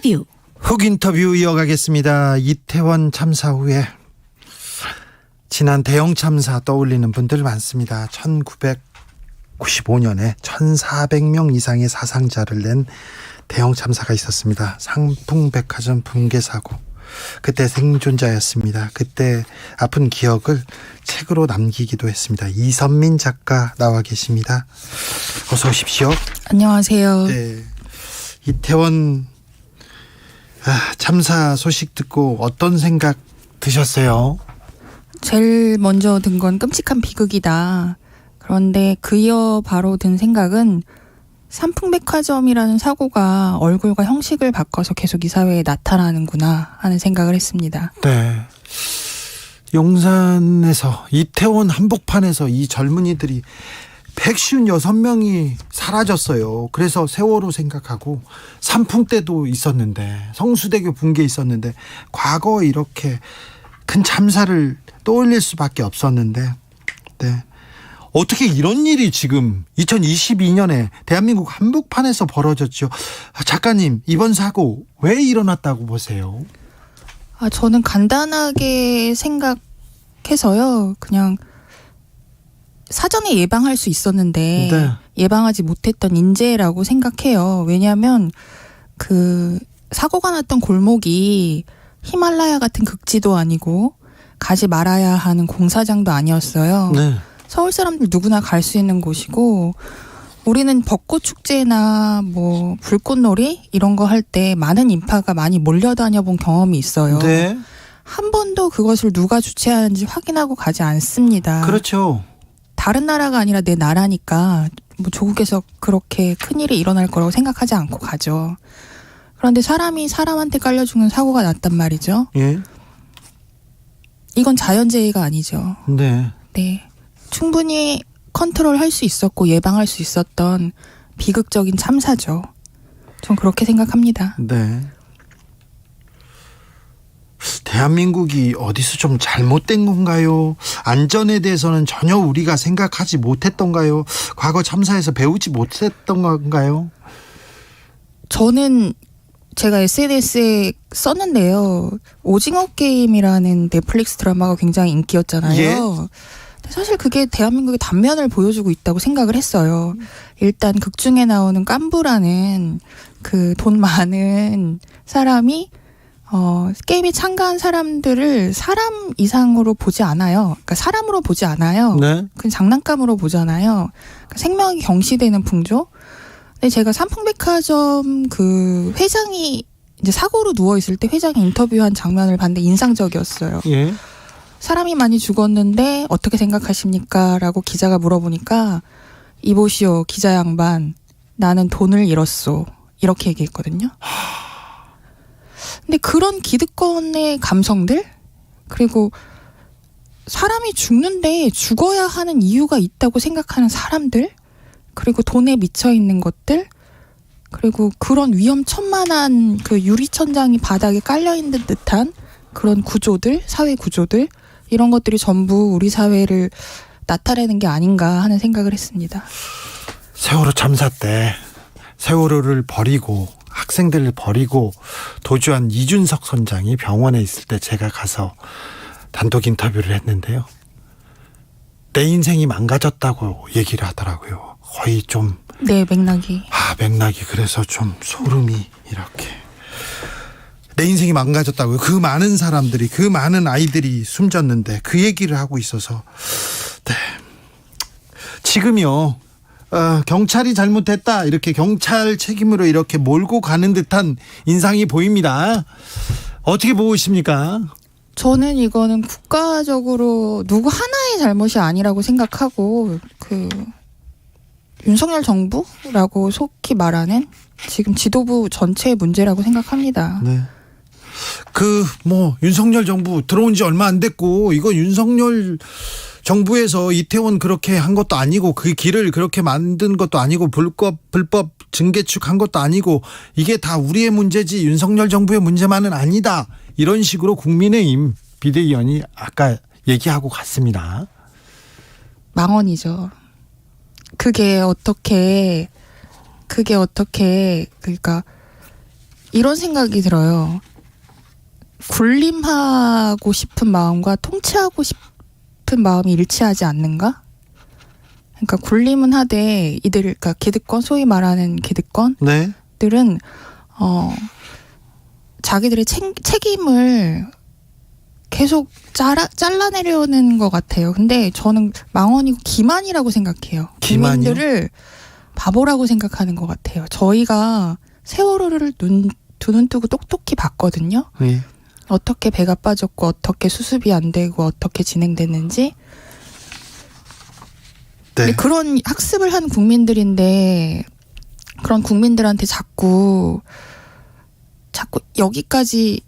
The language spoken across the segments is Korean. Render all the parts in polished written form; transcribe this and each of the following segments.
인터뷰. 훅 인터뷰 이어가겠습니다. 이태원 참사 후에 지난 대형 참사 떠올리는 분들 많습니다. 1995년에 1,400명 이상의 사상자를 낸 대형 참사가 있었습니다. 상풍백화점 붕괴 사고. 그때 생존자였습니다. 그때 아픈 기억을 책으로 남기기도 했습니다. 이선민 작가 나와 계십니다. 어서 오십시오. 안녕하세요. 네, 이태원 참사 소식 듣고 어떤 생각 드셨어요? 제일 먼저 든 건 끔찍한 비극이다. 그런데 그 이어 바로 든 생각은 삼풍백화점이라는 사고가 얼굴과 형식을 바꿔서 계속 이 사회에 나타나는구나 하는 생각을 했습니다. 네. 용산에서 이태원 한복판에서 이 젊은이들이 156명이 사라졌어요. 그래서 세월호 생각하고 삼풍 때도 있었는데, 성수대교 붕괴 있었는데, 과거 이렇게 큰 참사를 떠올릴 수밖에 없었는데, 네. 어떻게 이런 일이 지금 2022년에 대한민국 한복판에서 벌어졌죠? 작가님, 이번 사고 왜 일어났다고 보세요? 저는 간단하게 생각해서요. 그냥 사전에 예방할 수 있었는데 네. 예방하지 못했던 인재라고 생각해요. 왜냐하면 그 사고가 났던 골목이 히말라야 같은 극지도 아니고 가지 말아야 하는 공사장도 아니었어요. 네. 서울 사람들 누구나 갈 수 있는 곳이고, 우리는 벚꽃 축제나 뭐 불꽃놀이 이런 거 할 때 많은 인파가 많이 몰려다녀 본 경험이 있어요. 네. 한 번도 그것을 누가 주최하는지 확인하고 가지 않습니다. 그렇죠. 다른 나라가 아니라 내 나라니까 뭐 조국에서 그렇게 큰일이 일어날 거라고 생각하지 않고 가죠. 그런데 사람이 사람한테 깔려 죽는 사고가 났단 말이죠. 예. 이건 자연재해가 아니죠. 네. 네. 충분히 컨트롤할 수 있었고 예방할 수 있었던 비극적인 참사죠. 전 그렇게 생각합니다. 네. 대한민국이 어디서 좀 잘못된 건가요? 안전에 대해서는 전혀 우리가 생각하지 못했던가요? 과거 참사에서 배우지 못했던 건가요? 저는 제가 SNS에 썼는데요. 오징어 게임이라는 넷플릭스 드라마가 굉장히 인기였잖아요. 예? 사실 그게 대한민국의 단면을 보여주고 있다고 생각을 했어요. 일단 극 중에 나오는 깐부라는 그 돈 많은 사람이 게임에 참가한 사람들을 사람 이상으로 보지 않아요. 그러니까 사람으로 보지 않아요. 네. 그냥 장난감으로 보잖아요. 그러니까 생명이 경시되는 풍조. 근데 제가 삼풍백화점 그 회장이 이제 사고로 누워 있을 때 회장이 인터뷰한 장면을 봤는데 인상적이었어요. 예. 사람이 많이 죽었는데 어떻게 생각하십니까? 라고 기자가 물어보니까 이보시오 기자 양반, 나는 돈을 잃었소, 이렇게 얘기했거든요. 근데 그런 기득권의 감성들, 그리고 사람이 죽는데 죽어야 하는 이유가 있다고 생각하는 사람들, 그리고 돈에 미쳐 있는 것들, 그리고 그런 위험천만한 그 유리천장이 바닥에 깔려 있는 듯한 그런 구조들, 사회 구조들, 이런 것들이 전부 우리 사회를 나타내는 게 아닌가 하는 생각을 했습니다. 세월호 참사 때 세월호를 버리고 학생들을 버리고 도주한 이준석 선장이 병원에 있을 때 제가 가서 단독 인터뷰를 했는데요. 내 인생이 망가졌다고 얘기를 하더라고요. 거의 좀 네, 맥락이. 맥락이 그래서 좀 소름이 이렇게. 내 인생이 망가졌다고요. 그 많은 사람들이, 그 많은 아이들이 숨졌는데 그 얘기를 하고 있어서. 네. 지금요, 경찰이 잘못했다, 이렇게 경찰 책임으로 이렇게 몰고 가는 듯한 인상이 보입니다. 어떻게 보고 있습니까? 저는 이거는 국가적으로 누구 하나의 잘못이 아니라고 생각하고, 윤석열 정부라고 속히 말하는 지금 지도부 전체의 문제라고 생각합니다. 네. 윤석열 정부 들어온 지 얼마 안 됐고, 이거 윤석열 정부에서 이태원 그렇게 한 것도 아니고, 그 길을 그렇게 만든 것도 아니고, 불법 증개축 한 것도 아니고, 이게 다 우리의 문제지 윤석열 정부의 문제만은 아니다, 이런 식으로 국민의힘 비대위원이 아까 얘기하고 갔습니다. 망언이죠. 그게 어떻게 그러니까 이런 생각이 들어요. 군림하고 싶은 마음과 통치하고 싶은 마음이 일치하지 않는가? 그러니까 군림은 하되 이들, 그러니까 기득권, 소위 말하는 기득권들은 네. 자기들의 책임을 계속 잘라내려는 것 같아요. 근데 저는 망언이고 기만이라고 생각해요. 기만이요? 국민들을 바보라고 생각하는 것 같아요. 저희가 세월호를 두 눈 뜨고 똑똑히 봤거든요. 네. 어떻게 배가 빠졌고 어떻게 수습이 안 되고 어떻게 진행됐는지. 네. 그런 학습을 한 국민들인데 그런 국민들한테 자꾸 여기까지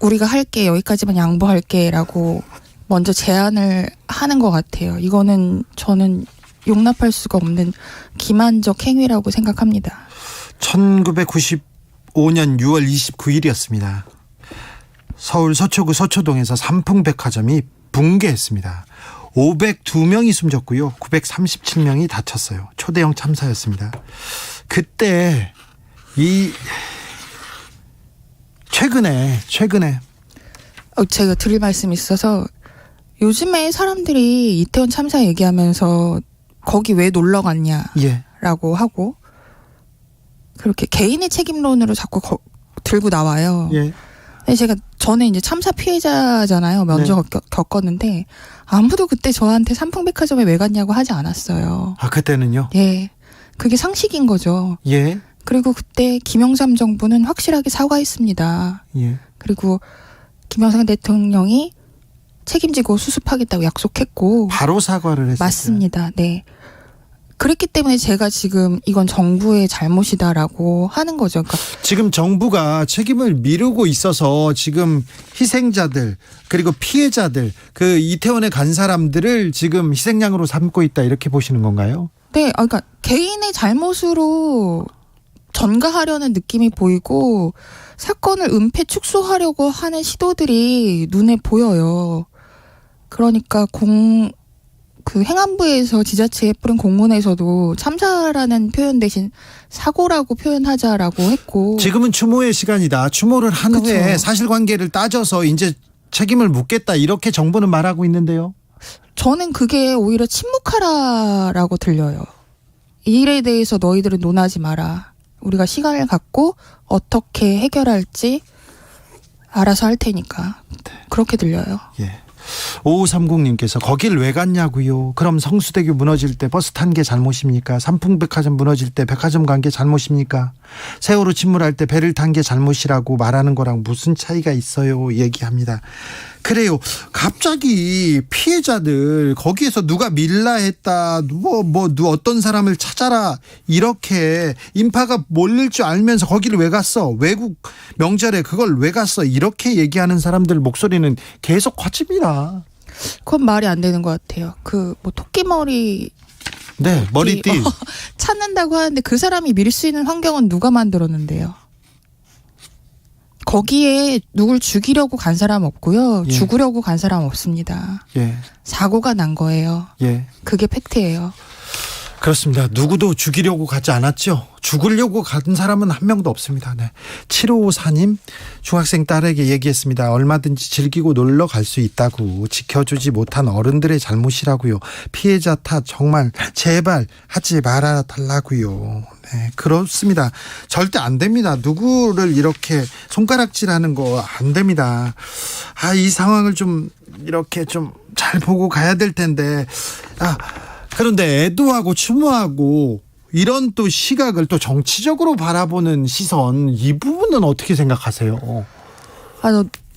우리가 할게, 여기까지만 양보할게라고 먼저 제안을 하는 것 같아요. 이거는 저는 용납할 수가 없는 기만적 행위라고 생각합니다. 1995년 6월 29일이었습니다. 서울 서초구 서초동에서 삼풍백화점이 붕괴했습니다. 502명이 숨졌고요. 937명이 다쳤어요. 초대형 참사였습니다. 그때 최근에 제가 드릴 말씀이 있어서 요즘에 사람들이 이태원 참사 얘기하면서 거기 왜 놀러 갔냐라고 예. 하고 그렇게 개인의 책임론으로 자꾸 들고 나와요. 예. 근데 저는 이제 참사 피해자잖아요. 먼저 겪었는데 아무도 그때 저한테 삼풍백화점에 왜 갔냐고 하지 않았어요. 아, 그때는요? 예. 그게 상식인 거죠. 예. 그리고 그때 김영삼 정부는 확실하게 사과했습니다. 예. 그리고 김영삼 대통령이 책임지고 수습하겠다고 약속했고 바로 사과를 했어요. 맞습니다. 네. 그랬기 때문에 제가 지금 이건 정부의 잘못이다라고 하는 거죠. 그러니까 지금 정부가 책임을 미루고 있어서 지금 희생자들 그리고 피해자들 그 이태원에 간 사람들을 지금 희생양으로 삼고 있다 이렇게 보시는 건가요? 네, 그러니까 개인의 잘못으로 전가하려는 느낌이 보이고 사건을 은폐 축소하려고 하는 시도들이 눈에 보여요. 그러니까 그 행안부에서 지자체에 뿌린 공문에서도 참사라는 표현 대신 사고라고 표현하자라고 했고 지금은 추모의 시간이다. 추모를 한 그쵸. 후에 사실관계를 따져서 이제 책임을 묻겠다 이렇게 정부는 말하고 있는데요. 저는 그게 오히려 침묵하라라고 들려요. 이 일에 대해서 너희들은 논하지 마라. 우리가 시간을 갖고 어떻게 해결할지 알아서 할 테니까. 그렇게 들려요. 예. 5530님께서 거길 왜 갔냐고요. 그럼 성수대교 무너질 때 버스 탄 게 잘못입니까? 삼풍백화점 무너질 때 백화점 간 게 잘못입니까? 세월호 침몰할 때 배를 탄 게 잘못이라고 말하는 거랑 무슨 차이가 있어요? 얘기합니다. 그래요. 갑자기 피해자들 거기에서 누가 밀라했다 어떤 사람을 찾아라 이렇게 인파가 몰릴 줄 알면서 거기를 왜 갔어? 외국 명절에 그걸 왜 갔어? 이렇게 얘기하는 사람들 목소리는 계속 커집니다. 그건 말이 안 되는 것 같아요. 토끼머리 네, 머리띠 찾는다고 하는데 그 사람이 밀 수 있는 환경은 누가 만들었는데요? 거기에 누굴 죽이려고 간 사람 없고요. 예. 죽으려고 간 사람 없습니다. 예. 사고가 난 거예요. 예. 그게 팩트예요. 그렇습니다. 누구도 죽이려고 가지 않았죠. 죽으려고 간 사람은 한 명도 없습니다. 네. 7554님 중학생 딸에게 얘기했습니다. 얼마든지 즐기고 놀러 갈 수 있다고. 지켜주지 못한 어른들의 잘못이라고요. 피해자 탓 정말 제발 하지 말아 달라고요. 네, 그렇습니다. 절대 안 됩니다. 누구를 이렇게 손가락질하는 거 안 됩니다. 이 상황을 좀 이렇게 좀 잘 보고 가야 될 텐데. 그런데 애도하고 추모하고 이런 또 시각을 또 정치적으로 바라보는 시선 이 부분은 어떻게 생각하세요?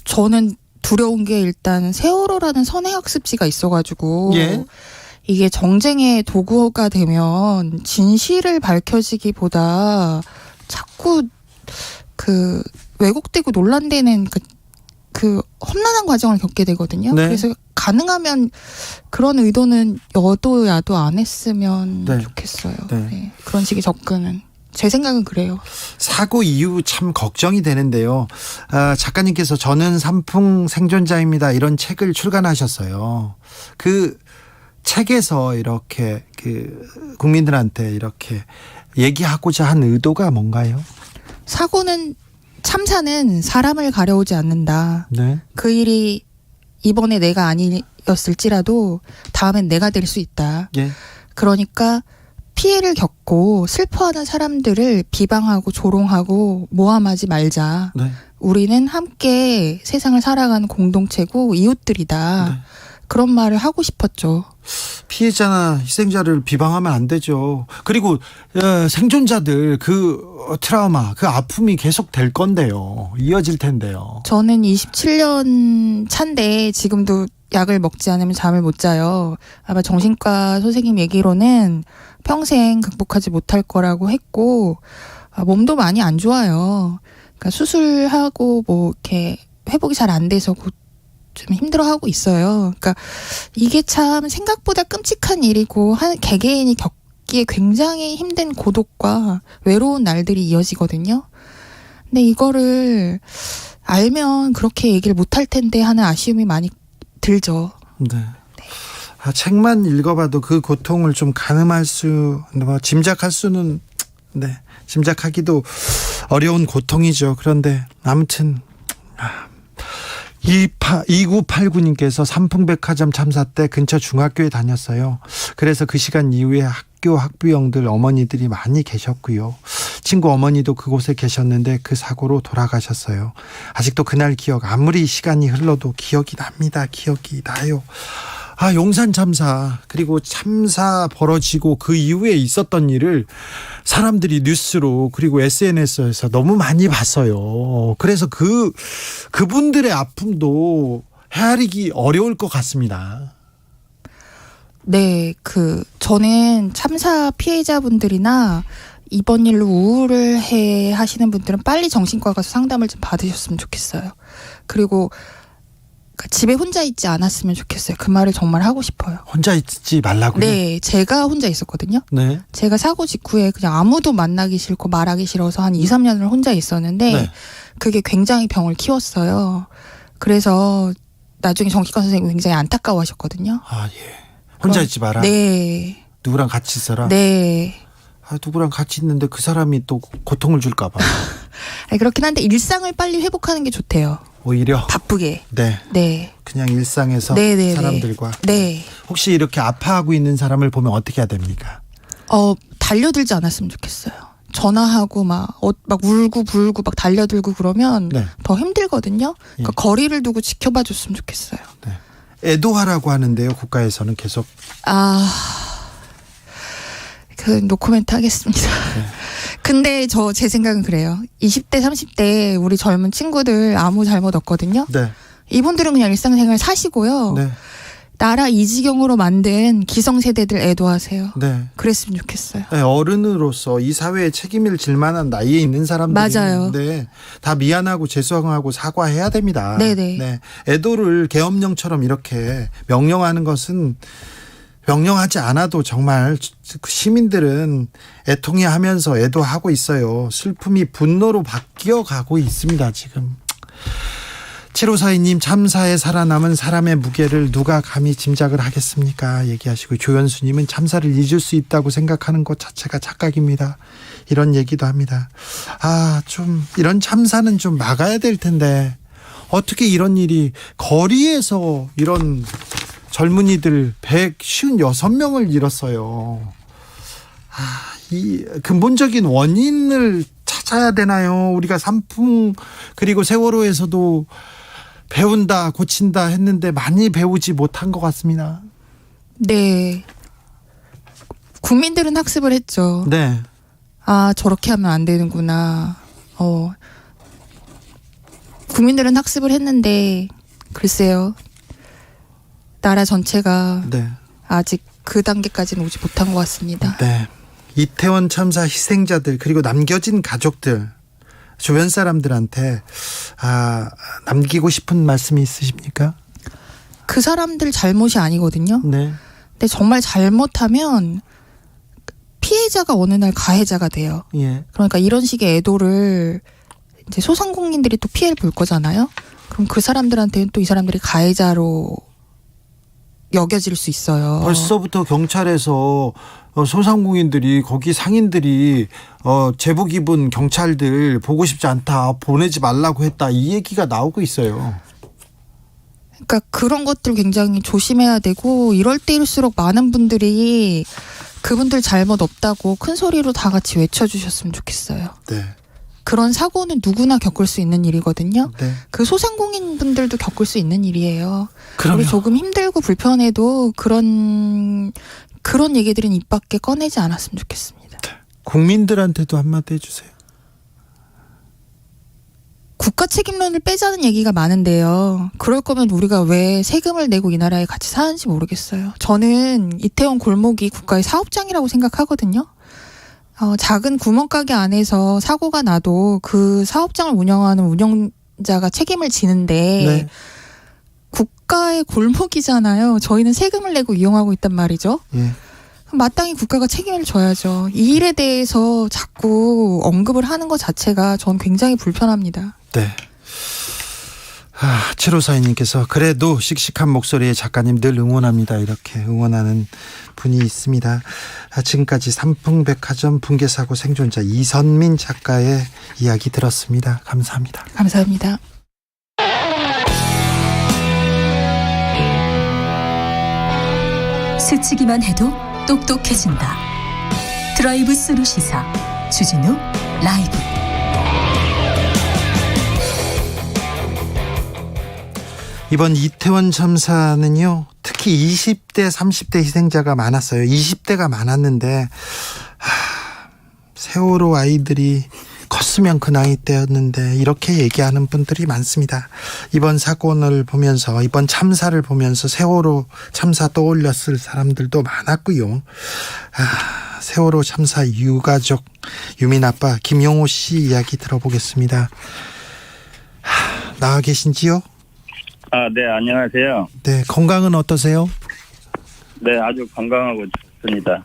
저는 두려운 게 일단 세월호라는 선행학습지가 있어가지고 예. 이게 정쟁의 도구가 되면 진실을 밝혀지기보다 자꾸 왜곡되고 논란되는 그 험난한 과정을 겪게 되거든요. 네. 그래서 가능하면 그런 의도는 여도 야도 안 했으면 네. 좋겠어요. 네. 네. 그런 식의 접근은. 제 생각은 그래요. 사고 이후 참 걱정이 되는데요. 작가님께서 저는 삼풍 생존자입니다. 이런 책을 출간하셨어요. 그 책에서 이렇게 국민들한테 이렇게 얘기하고자 한 의도가 뭔가요? 사고는 참사는 사람을 가려오지 않는다. 네. 그 일이 이번에 내가 아니었을지라도 다음엔 내가 될 수 있다. 예. 그러니까 피해를 겪고 슬퍼하는 사람들을 비방하고 조롱하고 모함하지 말자. 네. 우리는 함께 세상을 살아가는 공동체고 이웃들이다. 네. 그런 말을 하고 싶었죠. 피해자나 희생자를 비방하면 안 되죠. 그리고 생존자들 그 트라우마, 그 아픔이 계속 될 건데요. 이어질 텐데요. 저는 27년 차인데 지금도 약을 먹지 않으면 잠을 못 자요. 아마 정신과 선생님 얘기로는 평생 극복하지 못할 거라고 했고 몸도 많이 안 좋아요. 그러니까 수술하고 뭐 이렇게 회복이 잘 안 돼서 좀 힘들어하고 있어요. 그러니까 이게 참 생각보다 끔찍한 일이고 한 개개인이 겪기에 굉장히 힘든 고독과 외로운 날들이 이어지거든요. 근데 이거를 알면 그렇게 얘기를 못할 텐데 하는 아쉬움이 많이 들죠. 네. 책만 읽어봐도 그 고통을 좀 가늠할 짐작할 수는, 네, 짐작하기도 어려운 고통이죠. 그런데 아무튼 2989님께서 삼풍백화점 참사 때 근처 중학교에 다녔어요. 그래서 그 시간 이후에 학교 학부형들 어머니들이 많이 계셨고요. 친구 어머니도 그곳에 계셨는데 그 사고로 돌아가셨어요. 아직도 그날 기억, 아무리 시간이 흘러도 기억이 납니다. 기억이 나요. 용산 참사, 그리고 참사 벌어지고 그 이후에 있었던 일을 사람들이 뉴스로 그리고 SNS에서 너무 많이 봤어요. 그래서 그분들의 아픔도 헤아리기 어려울 것 같습니다. 네, 저는 참사 피해자분들이나 이번 일로 우울을 하시는 분들은 빨리 정신과 가서 상담을 좀 받으셨으면 좋겠어요. 그리고 집에 혼자 있지 않았으면 좋겠어요. 그 말을 정말 하고 싶어요. 혼자 있지 말라고요? 네, 제가 혼자 있었거든요. 네. 제가 사고 직후에 그냥 아무도 만나기 싫고 말하기 싫어서 한 2, 3년을 혼자 있었는데 네. 그게 굉장히 병을 키웠어요. 그래서 나중에 정신과 선생님이 굉장히 안타까워하셨거든요. 예. 혼자 있지 마라. 네. 누구랑 같이 있어라. 네. 누구랑 같이 있는데 그 사람이 또 고통을 줄까 봐. 그렇긴 한데 일상을 빨리 회복하는 게 좋대요. 오히려 바쁘게. 네. 네. 그냥 일상에서 네. 사람들과. 네. 혹시 이렇게 아파하고 있는 사람을 보면 어떻게 해야 됩니까? 달려들지 않았으면 좋겠어요. 전화하고 막 울고 불고 막 달려들고 그러면 네. 더 힘들거든요. 그러니까 예. 거리를 두고 지켜봐 줬으면 좋겠어요. 네. 애도하라고 하는데요. 국가에서는 계속. 노코멘트 하겠습니다. 네. 근데 제 생각은 그래요. 20대, 30대 우리 젊은 친구들 아무 잘못 없거든요. 네. 이분들은 그냥 일상생활 사시고요. 네. 나라 이 지경으로 만든 기성세대들 애도하세요. 네. 그랬으면 좋겠어요. 네, 어른으로서 이 사회에 책임을 질 만한 나이에 있는 사람들이 맞아요. 있는데 다 미안하고 죄송하고 사과해야 됩니다. 네네. 네. 애도를 계엄령처럼 이렇게 명령하는 것은 명령하지 않아도 정말 시민들은 애통해하면서 애도하고 있어요. 슬픔이 분노로 바뀌어가고 있습니다. 지금. 7542님, 참사에 살아남은 사람의 무게를 누가 감히 짐작을 하겠습니까? 얘기하시고, 조연수님은 참사를 잊을 수 있다고 생각하는 것 자체가 착각입니다. 이런 얘기도 합니다. 이런 참사는 좀 막아야 될 텐데 어떻게 이런 일이 거리에서 이런 젊은이들 156명을 잃었어요. 이 근본적인 원인을 찾아야 되나요? 우리가 삼풍 그리고 세월호에서도 배운다 고친다 했는데 많이 배우지 못한 것 같습니다. 네. 국민들은 학습을 했죠. 네. 저렇게 하면 안 되는구나. 국민들은 학습을 했는데 글쎄요. 나라 전체가 네. 아직 그 단계까지는 오지 못한 것 같습니다. 네. 이태원 참사 희생자들 그리고 남겨진 가족들 주변 사람들한테 남기고 싶은 말씀이 있으십니까? 그 사람들 잘못이 아니거든요. 네. 근데 정말 잘못하면 피해자가 어느 날 가해자가 돼요. 예. 그러니까 이런 식의 애도를 이제 소상공인들이 또 피해를 볼 거잖아요. 그럼 그 사람들한테는 또 이 사람들이 가해자로 여겨질 수 있어요. 벌써부터 경찰에서 소상공인들이 거기 상인들이 제복 입은 경찰들 보고 싶지 않다, 보내지 말라고 했다, 이 얘기가 나오고 있어요. 그러니까 그런 것들 굉장히 조심해야 되고 이럴 때일수록 많은 분들이 그분들 잘못 없다고 큰 소리로 다 같이 외쳐주셨으면 좋겠어요. 네. 그런 사고는 누구나 겪을 수 있는 일이거든요. 네. 그 소상공인 분들도 겪을 수 있는 일이에요. 그러면 우리 조금 힘들고 불편해도 그런 얘기들은 입 밖에 꺼내지 않았으면 좋겠습니다. 국민들한테도 한마디 해주세요. 국가 책임론을 빼자는 얘기가 많은데요. 그럴 거면 우리가 왜 세금을 내고 이 나라에 같이 사는지 모르겠어요. 저는 이태원 골목이 국가의 사업장이라고 생각하거든요. 작은 구멍가게 안에서 사고가 나도 그 사업장을 운영하는 운영자가 책임을 지는데 네. 국가의 골목이잖아요. 저희는 세금을 내고 이용하고 있단 말이죠. 예. 마땅히 국가가 책임을 져야죠. 이 일에 대해서 자꾸 언급을 하는 것 자체가 전 굉장히 불편합니다. 네. 7542님께서 그래도 씩씩한 목소리의 작가님 늘 응원합니다. 이렇게 응원하는 분이 있습니다. 지금까지 삼풍백화점 붕괴사고 생존자 이선민 작가의 이야기 들었습니다. 감사합니다. 감사합니다. 스치기만 해도 똑똑해진다. 드라이브 스루 시사 주진우 라이브. 이번 이태원 참사는요, 특히 20대 30대 희생자가 많았어요. 20대가 많았는데 세월호 아이들이 컸으면 그 나이 때였는데, 이렇게 얘기하는 분들이 많습니다. 이번 사건을 보면서, 이번 참사를 보면서 세월호 참사 떠올렸을 사람들도 많았고요. 세월호 참사 유가족, 유민 아빠 김용호 씨 이야기 들어보겠습니다. 나와 계신지요? 네, 안녕하세요. 네, 건강은 어떠세요? 네, 아주 건강하고 좋습니다.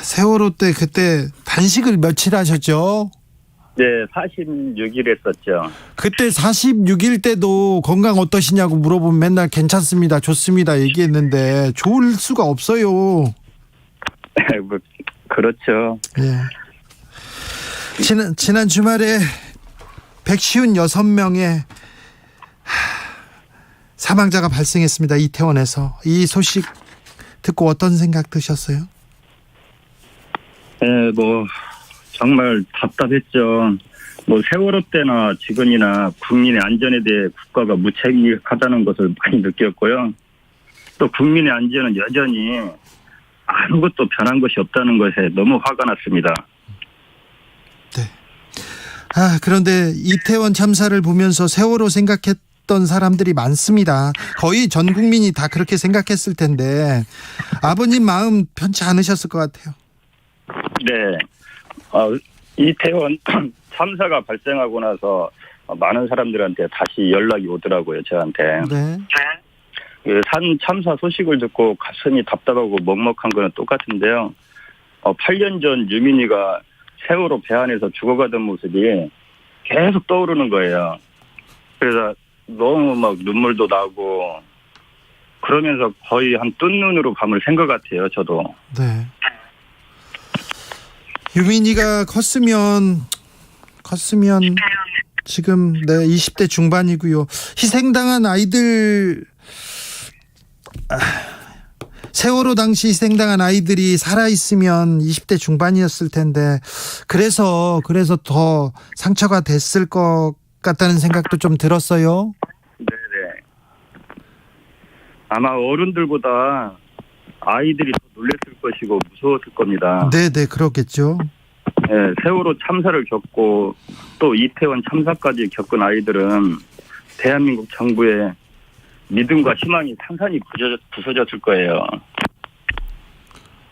세월호 때 그때 단식을 며칠 하셨죠? 네, 46일 했었죠. 그때 46일 때도 건강 어떠시냐고 물어보면 맨날 괜찮습니다, 좋습니다 얘기했는데 좋을 수가 없어요. 뭐, 그렇죠. 예. 지난 주말에 156명의 사망자가 발생했습니다. 이태원에서. 이 소식 듣고 어떤 생각 드셨어요? 네, 뭐 정말 답답했죠. 뭐 세월호 때나 지금이나 국민의 안전에 대해 국가가 무책임하다는 것을 많이 느꼈고요. 또 국민의 안전은 여전히 아무것도 변한 것이 없다는 것에 너무 화가 났습니다. 네. 그런데 이태원 참사를 보면서 세월호 생각했던 사람들이 많습니다. 거의 전 국민이 다 그렇게 생각했을 텐데 아버님 마음 편치 않으셨을 것 같아요. 네, 이태원 참사가 발생하고 나서 많은 사람들한테 다시 연락이 오더라고요, 저한테. 네. 산 참사 소식을 듣고 가슴이 답답하고 먹먹한 거는 똑같은데요. 8년 전 유민이가 세월호 배 안에서 죽어가던 모습이 계속 떠오르는 거예요. 그래서 너무 막 눈물도 나고 그러면서 거의 한 뜬 눈으로 밤을 샌 것 같아요, 저도. 네. 유민이가 컸으면 지금 20대 중반이고요. 희생당한 아이들, 세월호 당시 희생당한 아이들이 살아있으면 20대 중반이었을 텐데 그래서 더 상처가 됐을 것 같다는 생각도 좀 들었어요. 네네. 아마 어른들보다 아이들이 더 놀랐을 것이고 무서웠을 겁니다. 네네, 그렇겠죠. 네, 세월호 참사를 겪고 또 이태원 참사까지 겪은 아이들은 대한민국 정부의 믿음과 희망이 탄산히 부서졌을 거예요.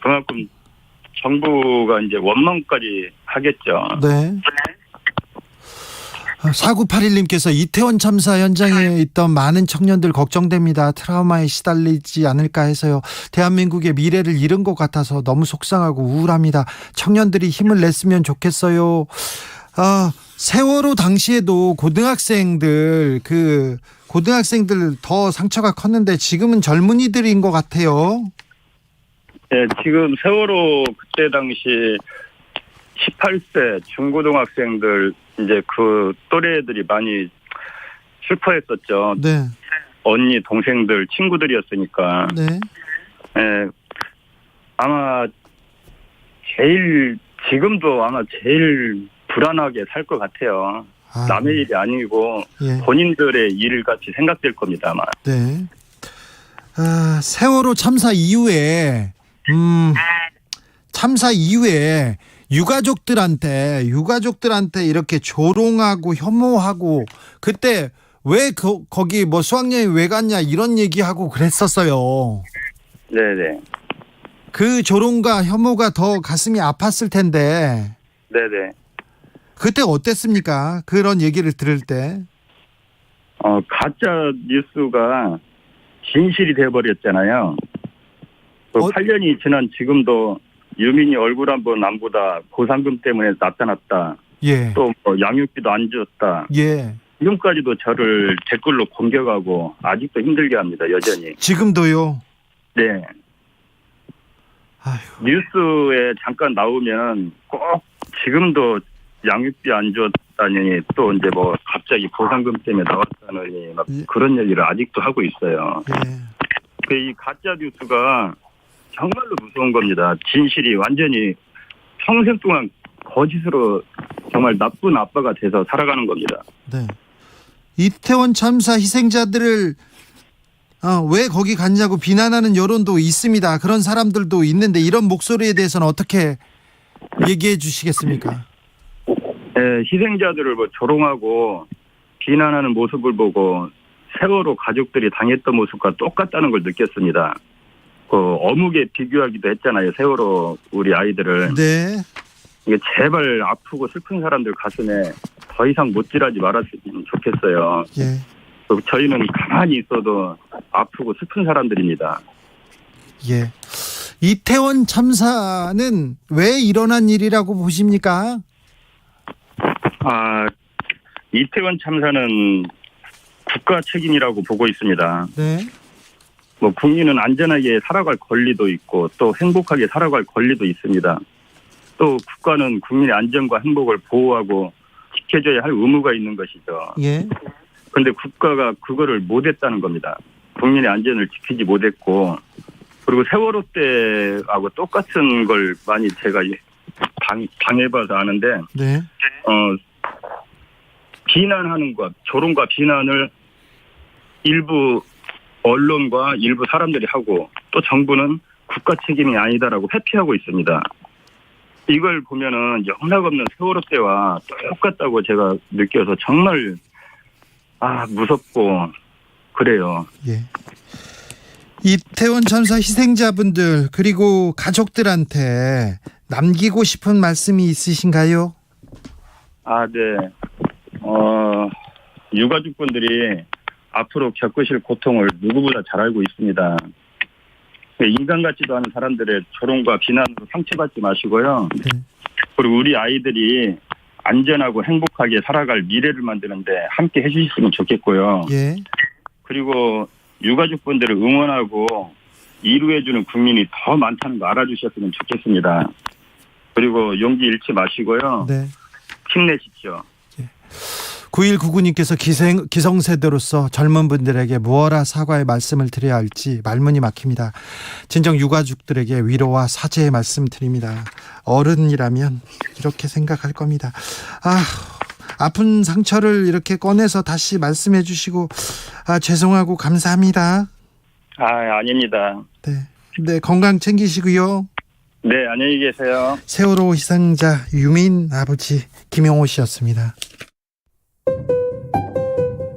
그만큼 정부가 이제 원망까지 하겠죠. 네. 4981님께서 이태원 참사 현장에 있던 많은 청년들 걱정됩니다. 트라우마에 시달리지 않을까 해서요. 대한민국의 미래를 잃은 것 같아서 너무 속상하고 우울합니다. 청년들이 힘을 냈으면 좋겠어요. 세월호 당시에도 고등학생들 더 상처가 컸는데 지금은 젊은이들인 것 같아요. 네, 지금 세월호 그때 당시 18세 중고등학생들 이제 그 또래들이 많이 슬퍼했었죠. 네. 언니, 동생들, 친구들이었으니까. 네. 예, 아마 지금도 아마 제일 불안하게 살 것 같아요. 아, 남의 일이 아니고 예. 본인들의 일 같이 생각될 겁니다, 아마. 네. 세월호 참사 이후에 유가족들한테 이렇게 조롱하고 혐오하고 그때 왜 거기 뭐 수학여행 왜 갔냐 이런 얘기하고 그랬었어요. 네네. 그 조롱과 혐오가 더 가슴이 아팠을 텐데 네네. 그때 어땠습니까? 그런 얘기를 들을 때. 가짜 뉴스가 진실이 돼버렸잖아요. 8년이 지난 지금도 유민이 얼굴 한번 안 보다 보상금 때문에 나타났다. 예. 또 뭐 양육비도 안 줬다. 예. 지금까지도 저를 댓글로 공격하고 아직도 힘들게 합니다. 여전히. 지금도요. 네. 아휴. 뉴스에 잠깐 나오면 꼭 지금도 양육비 안 줬다니 또 이제 뭐 갑자기 보상금 때문에 나왔다느니 막 예. 그런 얘기를 아직도 하고 있어요. 예. 이 가짜 뉴스가 정말로 무서운 겁니다. 진실이 완전히 평생 동안 거짓으로 정말 나쁜 아빠가 돼서 살아가는 겁니다. 네. 이태원 참사 희생자들을 왜 거기 갔냐고 비난하는 여론도 있습니다. 그런 사람들도 있는데 이런 목소리에 대해서는 어떻게 얘기해 주시겠습니까? 네, 희생자들을 뭐 조롱하고 비난하는 모습을 보고 세월호 가족들이 당했던 모습과 똑같다는 걸 느꼈습니다. 어묵에 비교하기도 했잖아요. 세월호 우리 아이들을. 네. 이게 제발 아프고 슬픈 사람들 가슴에 더 이상 못질하지 말았으면 좋겠어요. 예. 저희는 가만히 있어도 아프고 슬픈 사람들입니다. 예. 이태원 참사는 왜 일어난 일이라고 보십니까? 이태원 참사는 국가 책임이라고 보고 있습니다. 네. 뭐 국민은 안전하게 살아갈 권리도 있고 또 행복하게 살아갈 권리도 있습니다. 또 국가는 국민의 안전과 행복을 보호하고 지켜줘야 할 의무가 있는 것이죠. 예. 그런데 국가가 그거를 못했다는 겁니다. 국민의 안전을 지키지 못했고 그리고 세월호 때하고 똑같은 걸 많이 제가 당해봐서 아는데 네. 비난하는 것, 조롱과 비난을 일부 언론과 일부 사람들이 하고 또 정부는 국가 책임이 아니다라고 회피하고 있습니다. 이걸 보면은 영락없는 세월호 때와 똑같다고 제가 느껴서 정말 무섭고 그래요. 예. 이태원 참사 희생자분들 그리고 가족들한테 남기고 싶은 말씀이 있으신가요? 네. 유가족분들이 앞으로 겪으실 고통을 누구보다 잘 알고 있습니다. 인간 같지도 않은 사람들의 조롱과 비난으로 상처받지 마시고요. 네. 그리고 우리 아이들이 안전하고 행복하게 살아갈 미래를 만드는데 함께 해주셨으면 좋겠고요. 예. 그리고 유가족분들을 응원하고 이루해주는 국민이 더 많다는 거 알아주셨으면 좋겠습니다. 그리고 용기 잃지 마시고요. 네. 힘내십시오. 9199님께서 기성세대로서 젊은 분들에게 무엇라 사과의 말씀을 드려야 할지 말문이 막힙니다. 진정 유가족들에게 위로와 사죄의 말씀 드립니다. 어른이라면 이렇게 생각할 겁니다. 아픈 상처를 이렇게 꺼내서 다시 말씀해 주시고 죄송하고 감사합니다. 아닙니다. 네, 건강 챙기시고요. 네, 안녕히 계세요. 세월호 희생자 유민 아버지 김용호 씨였습니다.